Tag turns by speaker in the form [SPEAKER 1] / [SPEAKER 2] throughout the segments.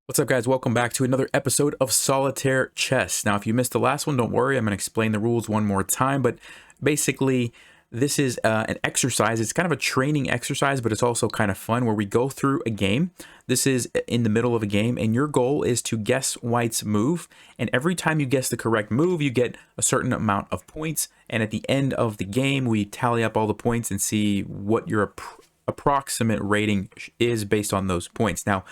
[SPEAKER 1] What's up, guys? Welcome back to another episode of Solitaire Chess. Now, if you missed the last one, don't worry. I'm going to explain the rules one more time. But basically, this is an exercise. It's kind of a training exercise, but it's also kind of fun where we go through a game. This is in the middle of a game, and your goal is to guess White's move. And every time you guess the correct move, you get a certain amount of points. And at the end of the game, we tally up all the points and see what your approximate rating is based on those points. Now,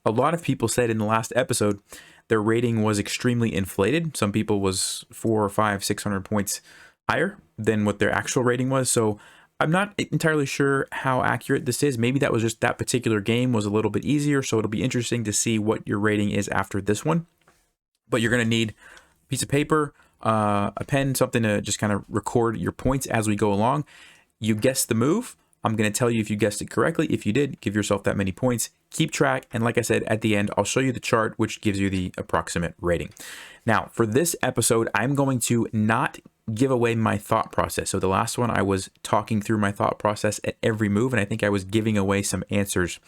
[SPEAKER 1] a lot of people said in the last episode their rating was extremely inflated. Some people was 400 or 500, 600 points higher than what their actual rating was. So I'm not entirely sure how accurate this is. Maybe that was just that particular game was a little bit easier. So it'll be interesting to see what your rating is after this one. But you're going to need a piece of paper, a pen, something to just kind of record your points as we go along. You guess the move. I'm going to tell you if you guessed it correctly. If you did, give yourself that many points. Keep track. And like I said, at the end, I'll show you the chart, which gives you the approximate rating. Now, for this episode, I'm going to not give away my thought process. So the last one, I was talking through my thought process at every move, and I think I was giving away some answers.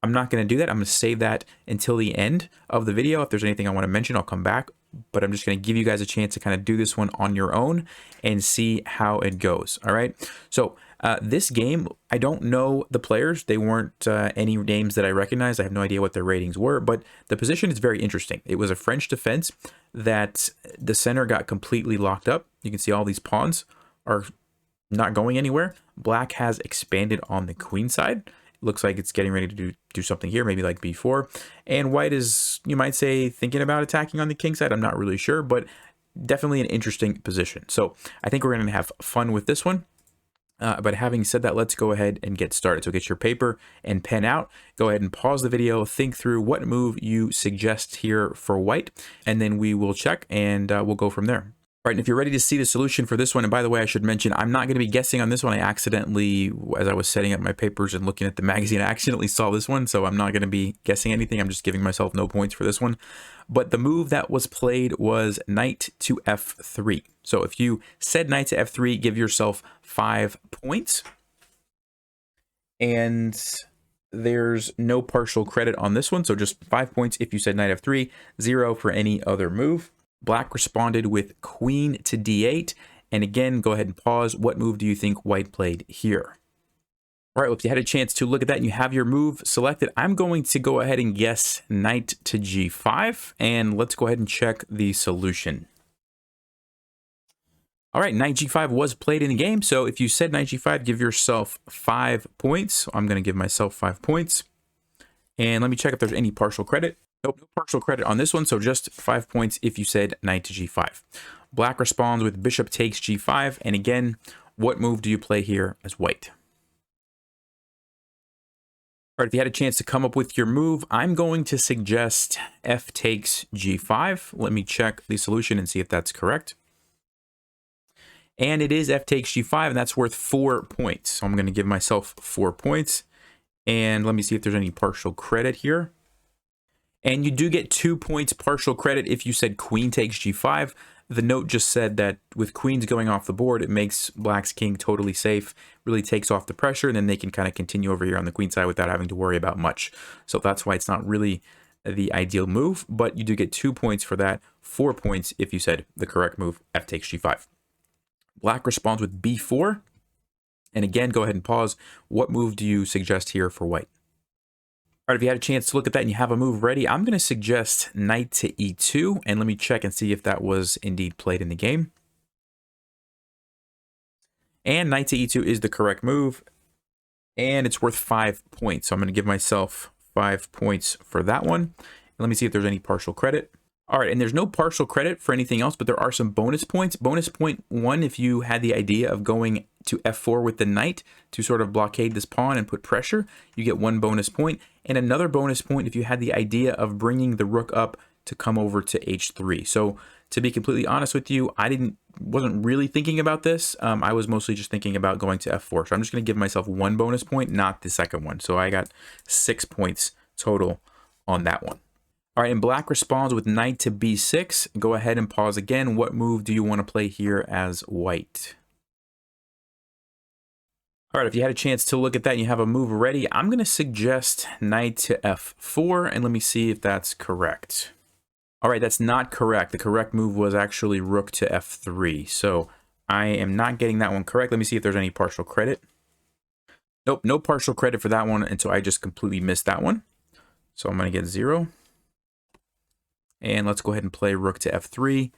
[SPEAKER 1] I'm not going to do that. I'm going to save that until the end of the video. If there's anything I want to mention, I'll come back. But I'm just going to give you guys a chance to kind of do this one on your own and see how it goes. All right. So this game, I don't know the players. They weren't any names that I recognize. I have no idea what their ratings were, but the position is very interesting. It was a French defense that the center got completely locked up. You can see all these pawns are not going anywhere. Black has expanded on the queen side. Looks like it's getting ready to do something here, maybe like b4. And white is, you might say, thinking about attacking on the king side. I'm not really sure, but definitely an interesting position. So I think we're going to have fun with this one. But having said that, let's go ahead and get started. So get your paper and pen out. Go ahead and pause the video. Think through what move you suggest here for white, and then we will check and we'll go from there. All right, and if you're ready to see the solution for this one, and by the way, I should mention, I'm not going to be guessing on this one. I accidentally, as I was setting up my papers and looking at the magazine, I accidentally saw this one, so I'm not going to be guessing anything. I'm just giving myself no points for this one. But the move that was played was knight to f3. So if you said knight to f3, give yourself 5 points. And there's no partial credit on this one, so just 5 points if you said knight f3, 0 for any other move. Black responded with queen to d8. And again, go ahead and pause. What move do you think white played here? All right, well, if you had a chance to look at that and you have your move selected, I'm going to go ahead and guess knight to g5. And let's go ahead and check the solution. All right, knight g5 was played in the game. So if you said knight g5, give yourself 5 points. So I'm going to give myself 5 points. And let me check if there's any partial credit. Nope, no partial credit on this one, so just 5 points if you said knight to g5. Black responds with bishop takes g5, and again, what move do you play here as white? All right, if you had a chance to come up with your move, I'm going to suggest f takes g5. Let me check the solution and see if that's correct. And it is f takes g5, and that's worth 4 points. So I'm going to give myself 4 points. And let me see if there's any partial credit here. And you do get 2 points partial credit if you said queen takes g5. The note just said that with queens going off the board, it makes black's king totally safe, really takes off the pressure, and then they can kind of continue over here on the queen side without having to worry about much. So that's why it's not really the ideal move, but you do get 2 points for that, 4 points if you said the correct move, f takes g5. Black responds with b4. And again, go ahead and pause. What move do you suggest here for white? All right, if you had a chance to look at that and you have a move ready, I'm going to suggest knight to e2, and let me check and see if that was indeed played in the game. And knight to e2 is the correct move, and it's worth 5 points. So I'm going to give myself 5 points for that one. And let me see if there's any partial credit. All right, and there's no partial credit for anything else, but there are some bonus points. Bonus point 1, if you had the idea of going to f4 with the knight to sort of blockade this pawn and put pressure, you get 1 bonus point. And another bonus point if you had the idea of bringing the rook up to come over to h3. So to be completely honest with you, I wasn't really thinking about this. I was mostly just thinking about going to f4. So I'm just going to give myself 1 bonus point, not the second one. So I got 6 points total on that one. All right, and black responds with knight to b6. Go ahead and pause again. What move do you want to play here as white? All right, if you had a chance to look at that and you have a move ready, I'm going to suggest knight to f4, and let me see if that's correct. All right, that's not correct. The correct move was actually rook to f3, so I am not getting that one correct. Let me see if there's any partial credit. Nope, no partial credit for that one, and so I just completely missed that one. So I'm going to get 0. And let's go ahead and play rook to f3.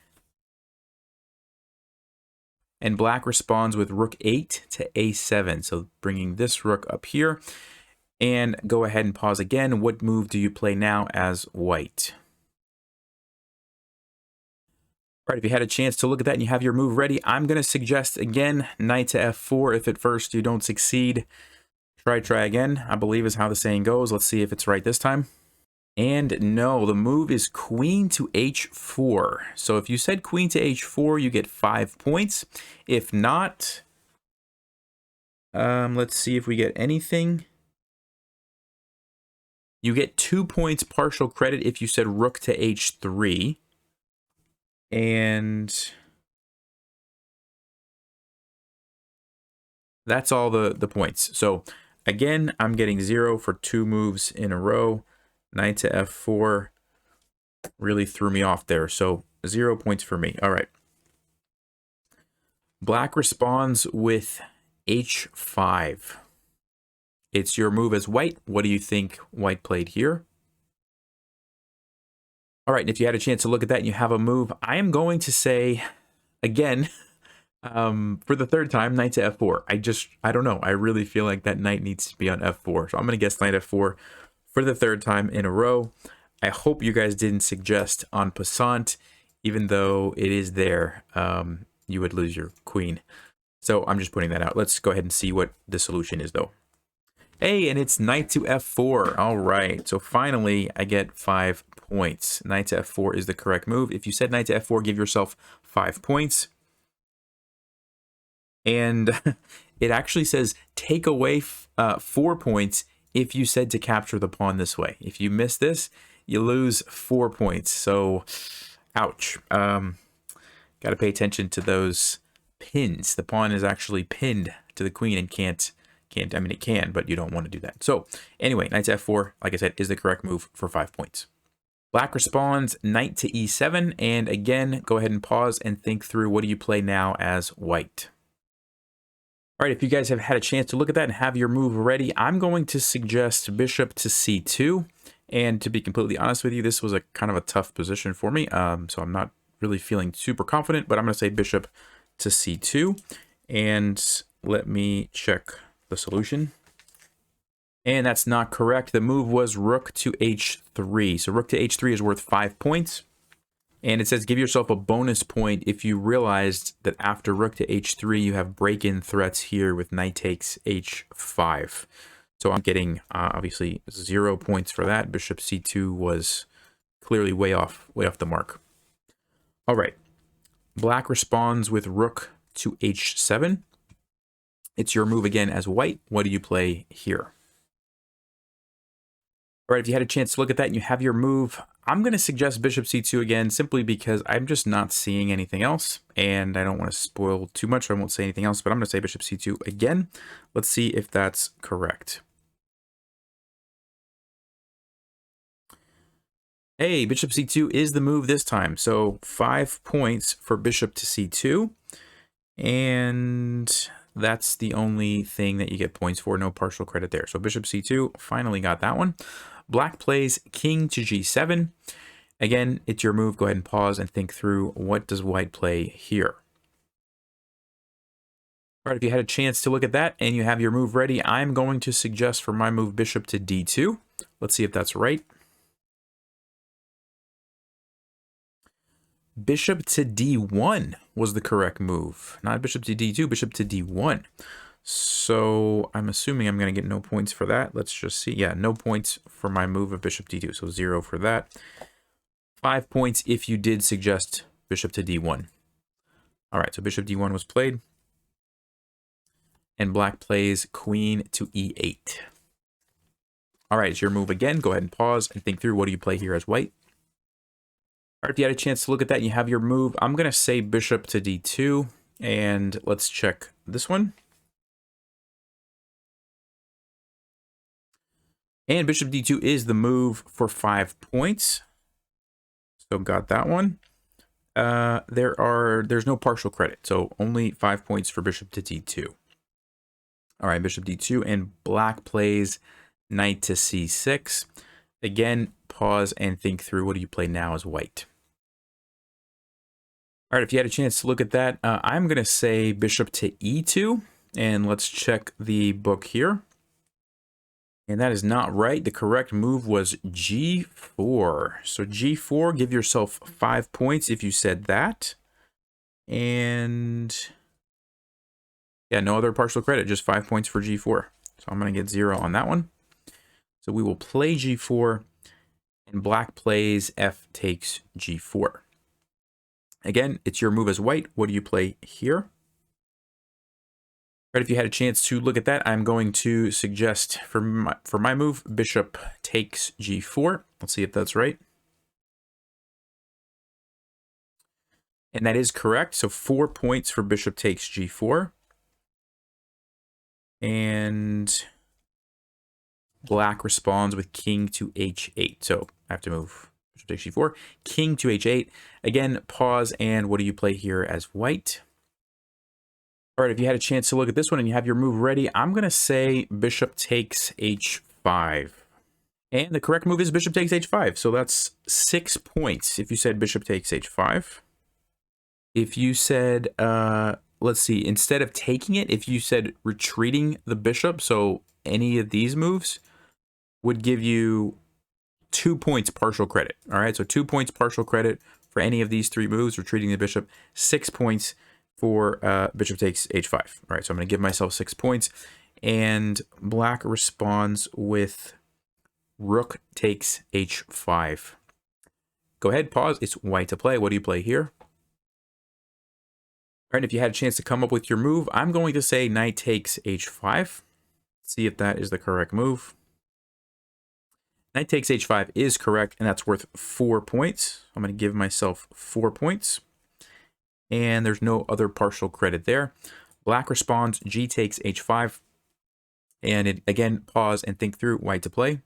[SPEAKER 1] And black responds with rook 8 to a7. So bringing this rook up here. And go ahead and pause again. What move do you play now as white? All right, if you had a chance to look at that and you have your move ready, I'm going to suggest again knight to f4. If at first you don't succeed, try again, I believe is how the saying goes. Let's see if it's right this time. And no, the move is queen to h4. So if you said queen to h4, you get 5 points. If not, let's see if we get anything. You get 2 points partial credit if you said rook to h3. And that's all the points. So again, I'm getting 0 for 2 moves in a row. Knight to f4 really threw me off there. So 0 points for me. All right. Black responds with h5. It's your move as white. What do you think white played here? All right, and if you had a chance to look at that and you have a move, I am going to say, again, for the third time, knight to f4. I don't know. I really feel like that knight needs to be on f4. So I'm going to guess knight f4 for the third time in a row. I hope you guys didn't suggest en passant, even though it is there, you would lose your queen. So I'm just putting that out. Let's go ahead and see what the solution is, though. Hey, and it's knight to f4. All right, so finally I get 5 points. Knight to f4 is the correct move. If you said knight to f4, give yourself 5 points. And it actually says take away 4 points if you said to capture the pawn this way. If you miss this, you lose 4 points. So, ouch. Got to pay attention to those pins. The pawn is actually pinned to the queen and can't, I mean, it can, but you don't want to do that. So, anyway, knight to f4, like I said, is the correct move for 5 points. Black responds knight to e7, and again, go ahead and pause and think through what do you play now as white. All right, if you guys have had a chance to look at that and have your move ready, I'm going to suggest bishop to c2. And to be completely honest with you, this was a kind of a tough position for me. So I'm not really feeling super confident, but I'm going to say bishop to c2. And let me check the solution. And that's not correct. The move was rook to h3. So rook to h3 is worth 5 points. And it says give yourself a bonus point if you realized that after rook to h3, you have break-in threats here with knight takes h5. So I'm getting obviously 0 points for that. Bishop c2 was clearly way off the mark. All right. Black responds with rook to h7. It's your move again as white. What do you play here? All right, if you had a chance to look at that and you have your move, I'm going to suggest bishop c2 again, simply because I'm just not seeing anything else, and I don't want to spoil too much, so I won't say anything else, but I'm going to say bishop c2 again. Let's see if that's correct. Hey, bishop c2 is the move this time, so 5 points for bishop to c2, and that's the only thing that you get points for, no partial credit there. So bishop c2, finally got that one. Black plays king to g7. Again, it's your move. Go ahead and pause and think through what does white play here. All right, if you had a chance to look at that and you have your move ready, I'm going to suggest for my move bishop to d2. Let's see if that's right. Bishop to d1 was the correct move. Not bishop to d2, bishop to d1. So I'm assuming I'm going to get no points for that. Let's just see. Yeah, no points for my move of bishop d2. So 0 for that. 5 points if you did suggest bishop to d1. All right, so bishop d1 was played. And black plays queen to e8. All right, it's your move again. Go ahead and pause and think through what do you play here as white. All right, if you had a chance to look at that and you have your move, I'm going to say bishop to d2. And let's check this one. And bishop d2 is the move for 5 points. So got that one. There's no partial credit, so only 5 points for bishop to d2. All right, bishop d2, and black plays knight to c6. Again, pause and think through, what do you play now as white? All right, if you had a chance to look at that, I'm going to say bishop to e2, and let's check the book here. And that is not right. The correct move was g4. So g4, give yourself 5 points if you said that. And yeah, no other partial credit, just 5 points for g4. So I'm going to get 0 on that one. So we will play g4, and black plays f takes g4. Again, it's your move as white. What do you play here? Right, if you had a chance to look at that, I'm going to suggest for my move, bishop takes g4. Let's see if that's right. And that is correct. So 4 points for bishop takes g4. And black responds with king to h8. So I have to move bishop takes g4, king to h8. Again, pause, and what do you play here as white? All right, if you had a chance to look at this one and you have your move ready, I'm going to say bishop takes h5. And the correct move is bishop takes h5. So that's 6 points if you said bishop takes h5. If you said, let's see, instead of taking it, if you said retreating the bishop, so any of these moves would give you 2 points partial credit. All right, so 2 points partial credit for any of these 3 moves, retreating the bishop, 6 points for bishop takes h5. All right, so I'm going to give myself 6 points, and black responds with rook takes h5. Go ahead, pause. It's white to play. What do you play here? All right, if you had a chance to come up with your move, I'm going to say knight takes h5. See if that is the correct move. Knight takes h5 is correct, and that's worth 4 points. I'm going to give myself 4 points. And there's no other partial credit there. Black responds, g takes h5. And it, again, pause and think through, white to play. All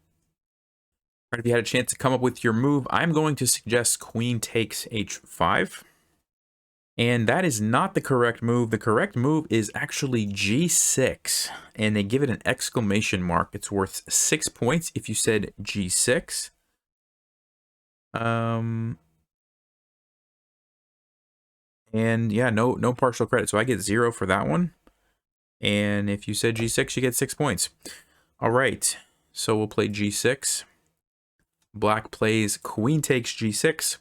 [SPEAKER 1] right, if you had a chance to come up with your move, I'm going to suggest queen takes h5. And that is not the correct move. The correct move is actually g6. And they give it an exclamation mark. It's worth 6 points if you said g6. And yeah, no partial credit. So I get 0 for that one. And if you said g6, you get 6 points. All right, so we'll play g6. Black plays queen takes g6.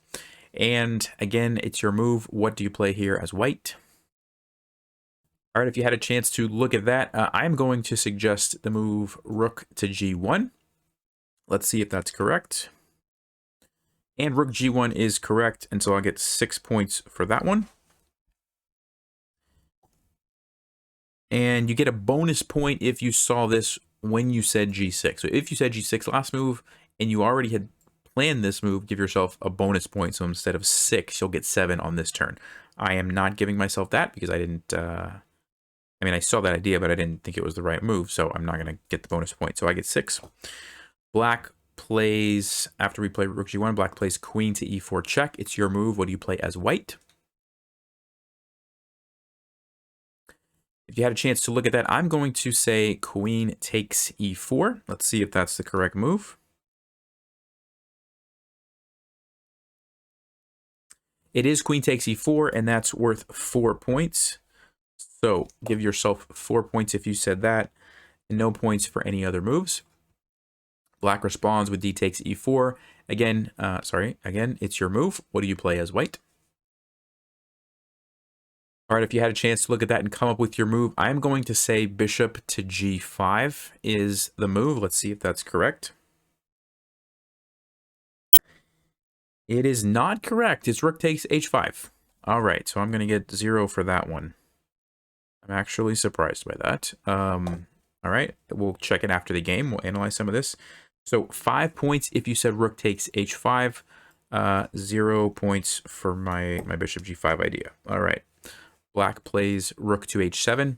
[SPEAKER 1] And again, it's your move. What do you play here as white? All right, if you had a chance to look at that, I'm going to suggest the move rook to g1. Let's see if that's correct. And rook g1 is correct, and so I'll get 6 points for that one. And you get a bonus point if you saw this when you said g6. So if you said g6 last move and you already had planned this move, give yourself a bonus point. So instead of 6, you'll get 7 on this turn. I am not giving myself that because I didn't, I mean, I saw that idea, but I didn't think it was the right move. So I'm not going to get the bonus point. So I get 6. Black plays, after we play rook g1, black plays queen to e4 check. It's your move. What do you play as white? If you had a chance to look at that, I'm going to say queen takes e4. Let's see if that's the correct move. It is queen takes e4, and that's worth 4 points. So give yourself 4 points if you said that, and no points for any other moves. Black responds with d takes e4. Again, again, it's your move. What do you play as white? All right, if you had a chance to look at that and come up with your move, I'm going to say bishop to g5 is the move. Let's see if that's correct. It is not correct. It's rook takes h5. All right, so I'm going to get 0 for that one. I'm actually surprised by that. All right, we'll check it after the game. We'll analyze some of this. So 5 points if you said rook takes h5. 0 points for my bishop g5 idea. All right. Black plays rook to h7.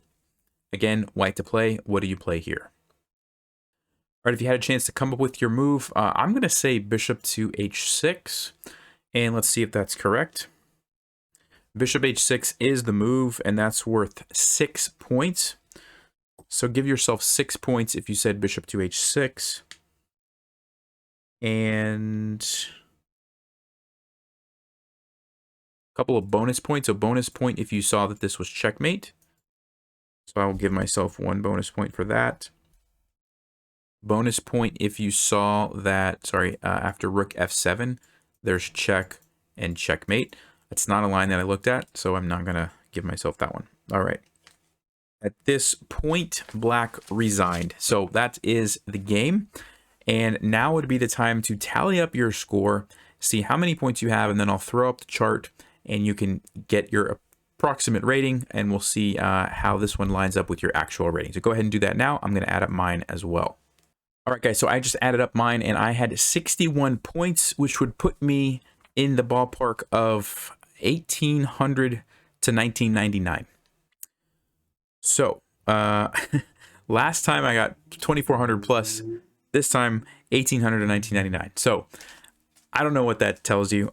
[SPEAKER 1] Again, white to play. What do you play here? All right, if you had a chance to come up with your move, I'm going to say bishop to h6, and let's see if that's correct. Bishop h6 is the move, and that's worth 6 points. So give yourself 6 points if you said bishop to h6. And a couple of bonus points. A bonus point if you saw that this was checkmate. So I will give myself 1 bonus point for that. Bonus point if you saw that, after rook f7, there's check and checkmate. That's not a line that I looked at, so I'm not going to give myself that one. All right. At this point, black resigned. So that is the game. And now would be the time to tally up your score, see how many points you have, and then I'll throw up the chart and you can get your approximate rating, and we'll see how this one lines up with your actual rating. So go ahead and do that now. I'm going to add up mine as well. All right, guys, so I just added up mine, and I had 61 points, which would put me in the ballpark of 1,800 to 1999. So, last time I got 2,400 plus. This time, 1,800 to 1999. So, I don't know what that tells you.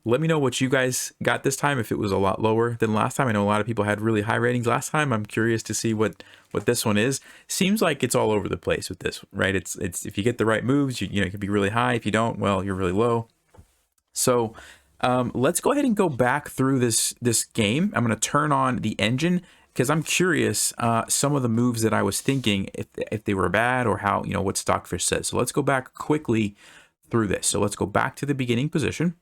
[SPEAKER 1] Let me know what you guys got this time, if it was a lot lower than last time. I know a lot of people had really high ratings last time. I'm curious to see what this one is. Seems like it's all over the place with this, right? It's if you get the right moves, you know, it could be really high. If you don't, well, you're really low. So let's go ahead and go back through this game. I'm going to turn on the engine because I'm curious some of the moves that I was thinking, if they were bad or how, you know, what Stockfish says. So let's go back quickly through this. So let's go back to the beginning position.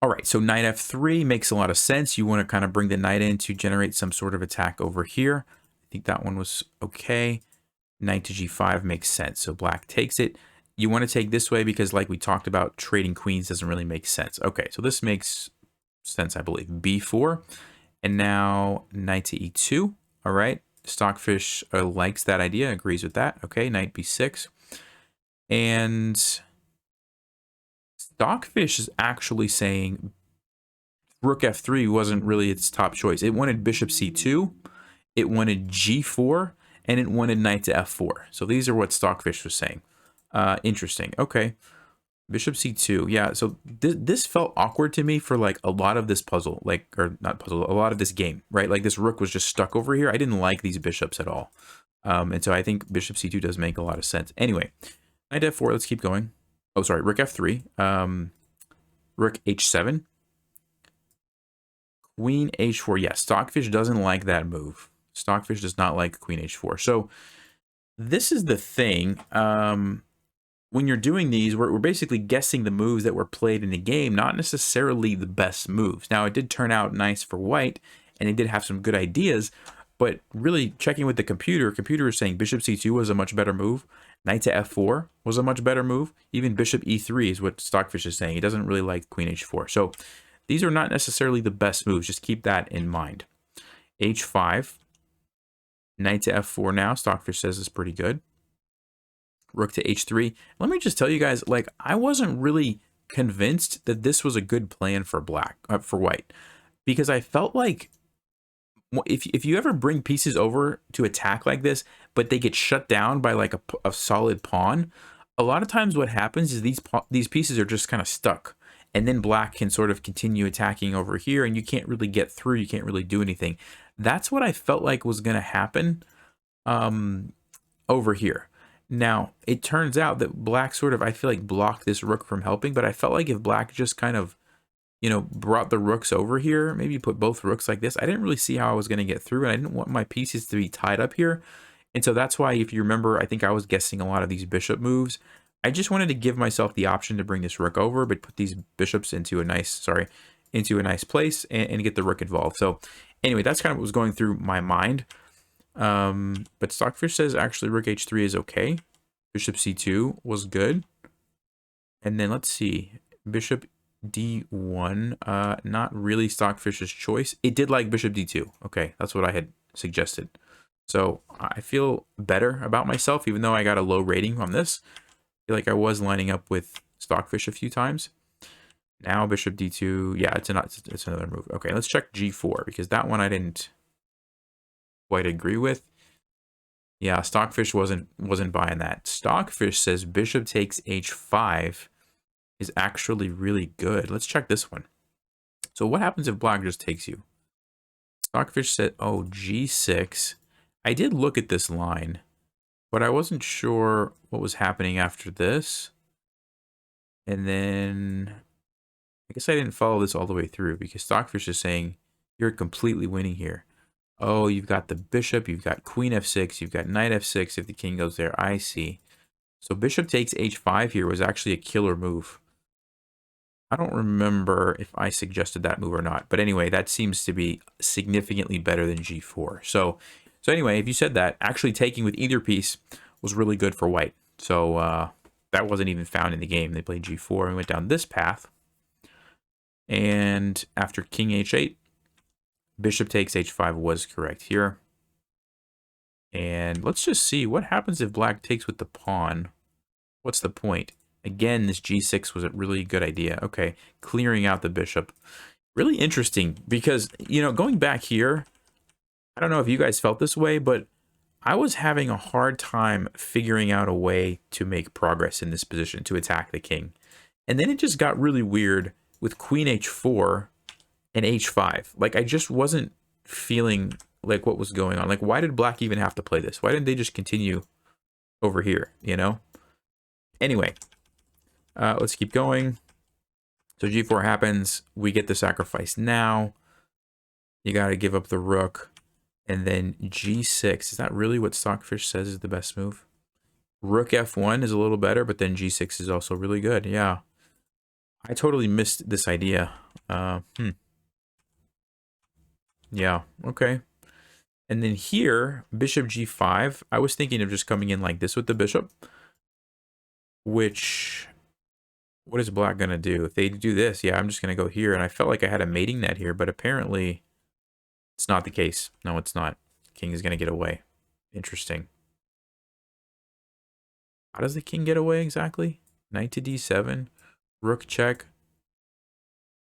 [SPEAKER 1] All right, so knight f3 makes a lot of sense. You want to kind of bring the knight in to generate some sort of attack over here. I think that one was okay. Knight to g5 makes sense. So black takes it. You want to take this way because, like we talked about, trading queens doesn't really make sense. Okay, so this makes sense, I believe. b4, and now knight to e2. All right, Stockfish likes that idea, agrees with that. Okay, knight b6. And Stockfish is actually saying rook f3 wasn't really its top choice. It wanted bishop c2, it wanted g4, and it wanted knight to f4. So these are what Stockfish was saying. Interesting. Okay. Bishop c2. Yeah, so this felt awkward to me for like a lot of this puzzle, like, or not puzzle, a lot of this game, right? Like this rook was just stuck over here. I didn't like these bishops at all. And so I think bishop c2 does make a lot of sense. Anyway, knight f4, let's keep going. Oh, sorry, rook f3. Rook h7. Queen h4. Yeah, Stockfish doesn't like that move. Stockfish does not like queen h4. So this is the thing. When you're doing these, we're basically guessing the moves that were played in the game, not necessarily the best moves. Now, it did turn out nice for white, and it did have some good ideas, but really checking with the computer is saying bishop c2 was a much better move. Knight to f4 was a much better move. Even bishop e3 is what Stockfish is saying. He doesn't really like queen h4. So these are not necessarily the best moves. Just keep that in mind. h5. Knight to f4 now. Stockfish says is pretty good. Rook to h3. Let me just tell you guys, like, I wasn't really convinced that this was a good plan for for white, because I felt like if you ever bring pieces over to attack like this, but they get shut down by like a solid pawn, a lot of times what happens is these pieces are just kind of stuck, and then black can sort of continue attacking over here, and you can't really get through. You can't really do anything. That's what I felt like was going to happen over here. Now, it turns out that black sort of, I feel like, blocked this rook from helping, but I felt like if black just kind of, you know, brought the rooks over here, maybe put both rooks like this, I didn't really see how I was going to get through, and I didn't want my pieces to be tied up here. And so that's why, if you remember, I think I was guessing a lot of these bishop moves. I just wanted to give myself the option to bring this rook over, but put these bishops into a nice, into a nice place and get the rook involved. So anyway, that's kind of what was going through my mind. But Stockfish says actually rook h3 is okay. Bishop c2 was good. And then let's see, bishop d1, not really Stockfish's choice. It did like bishop d2. Okay, that's what I had suggested. So I feel better about myself, even though I got a low rating on this. I feel like I was lining up with Stockfish a few times. Now bishop d2, yeah, it's another move. Okay, let's check g4, because that one I didn't quite agree with. Yeah, Stockfish wasn't buying that. Stockfish says bishop takes h5 is actually really good. Let's check this one. So what happens if black just takes you? Stockfish said, oh, g6. I did look at this line, but I wasn't sure what was happening after this. And then I guess I didn't follow this all the way through because Stockfish is saying you're completely winning here. Oh, you've got the bishop, you've got queen f6, you've got knight f6 if the king goes there. I see. So bishop takes h5 here was actually a killer move. I don't remember if I suggested that move or not. But anyway, that seems to be significantly better than g4. So anyway, if you said that, actually taking with either piece was really good for white. So that wasn't even found in the game. They played g4 and went down this path. And after king h8, bishop takes h5 was correct here. And let's just see what happens if black takes with the pawn. What's the point? Again, this g6 was a really good idea. Okay, clearing out the bishop. Really interesting because, you know, going back here, I don't know if you guys felt this way, but I was having a hard time figuring out a way to make progress in this position to attack the king. And then it just got really weird with queen h4 and h5. Like, I just wasn't feeling like what was going on. Like, why did black even have to play this? Why didn't they just continue over here, you know? Anyway, let's keep going. So g4 happens. We get the sacrifice now. You got to give up the rook. And then g6. Is that really what Stockfish says is the best move? Rook f1 is a little better, but then g6 is also really good. Yeah. I totally missed this idea. Yeah, okay. And then here, bishop g5. I was thinking of just coming in like this with the bishop. Which, what is black going to do? If they do this, yeah, I'm just going to go here. And I felt like I had a mating net here, but apparently it's not the case. No, it's not. King is going to get away. Interesting. How does the king get away exactly? Knight to d7. Rook check.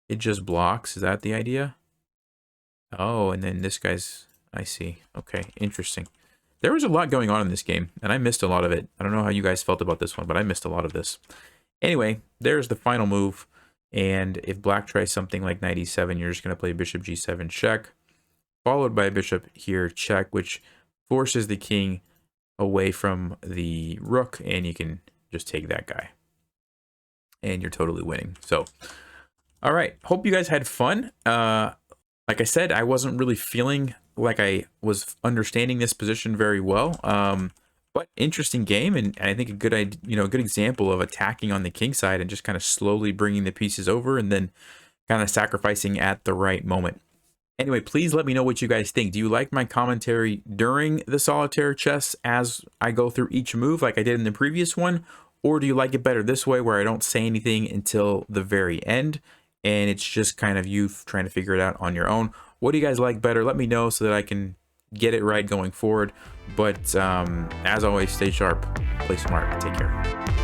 [SPEAKER 1] It just blocks. Is that the idea? Oh, and then this guy's... I see. Okay, interesting. There was a lot going on in this game, and I missed a lot of it. I don't know how you guys felt about this one, but I missed a lot of this. Anyway, there's the final move. And if black tries something like knight e7, you're just going to play bishop g7 check, followed by bishop here check, which forces the king away from the rook, and you can just take that guy. And you're totally winning. So, all right. Hope you guys had fun. Like I said, I wasn't really feeling like I was understanding this position very well. But interesting game, and I think a good good example of attacking on the king side and just kind of slowly bringing the pieces over and then kind of sacrificing at the right moment. Anyway, please let me know what you guys think. Do you like my commentary during the solitaire chess as I go through each move like I did in the previous one? Or do you like it better this way where I don't say anything until the very end and it's just kind of you trying to figure it out on your own? What do you guys like better? Let me know so that I can get it right going forward. But as always, stay sharp, play smart, take care.